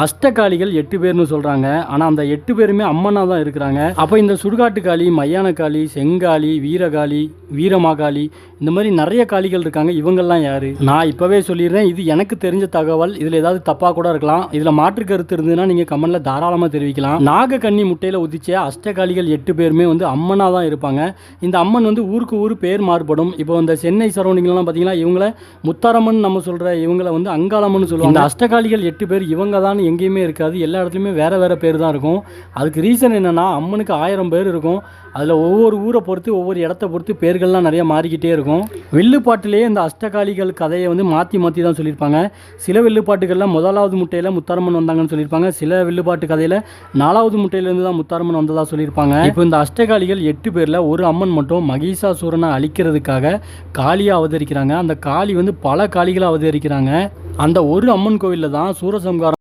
அஷ்டகாளிகள் 8 பேர்னு சொல்கிறாங்க. ஆனால் அந்த 8 பேருமே அம்மனாக தான் இருக்கிறாங்க. அப்போ இந்த சுடுகாட்டு காளி, மையான காளி, செங்காளி, வீரகாளி, வீரமாகாளி, இந்த மாதிரி நிறைய காளிகள் இருக்காங்க. இவங்கெல்லாம் யார்? நான் இப்போவே சொல்லிடுறேன், இது எனக்கு தெரிஞ்ச தகவல். இதில் ஏதாவது தப்பாக கூட இருக்கலாம். இதில் மாற்று கருத்து இருந்ததுன்னா நீங்கள் கமெண்ட்டில் தாராளமாக தெரிவிக்கலாம். நாகக்கன்னி முட்டையில் உதிச்ச அஷ்டகாளிகள் 8 பேருமே வந்து அம்மனாக தான் இருப்பாங்க. இந்த அம்மன் வந்து ஊருக்கு ஊர் பேர் மாறுபடும். இப்போ இந்த சென்னை சரௌண்டிங்லாம் பார்த்தீங்கன்னா இவங்கள முத்தாரம்மன் நம்ம சொல்கிற இவங்களை வந்து அங்காளம்மன் சொல்லுவாங்க. இந்த அஷ்டகாளிகள் 8 பேர் இவங்க தான் எங்கேயுமே இருக்காது. எல்லா இடத்துலையுமே வேறு வேறு பேர் தான் இருக்கும். அதுக்கு ரீசன் என்னென்னா, அம்மனுக்கு 1000 பேர் இருக்கும். அதில் ஒவ்வொரு ஊரை பொறுத்து ஒவ்வொரு இடத்த பொறுத்து பேர்கள்லாம் நிறைய மாறிக்கிட்டே இருக்கும். வில்லுப்பாட்டிலேயே இந்த அஷ்டகாளிகள் கதையை வந்து மாற்றி மாற்றி தான் சொல்லியிருப்பாங்க. சில வில்லுப்பாட்டுகளில் முதலாவது முட்டையில் முத்தாரம்மன் வந்தாங்கன்னு சொல்லியிருப்பாங்க. சில வில்லுப்பாட்டு கதையில் 4வது முட்டையிலேருந்து தான் முத்தாரம்மன் வந்ததாக சொல்லியிருப்பாங்க. இப்போ இந்த அஷ்டகாளிகள் 8 பேரில் ஒரு அம்மன் மட்டும் மகிஷாசூரனை அழிக்கிறதுக்காக காளியாக அவதரிக்கிறாங்க. அந்த காளி வந்து பல காளிகளை அவதரிக்கிறாங்க. அந்த ஒரு அம்மன் கோவிலில் தான் சூரசம்ஹாரம்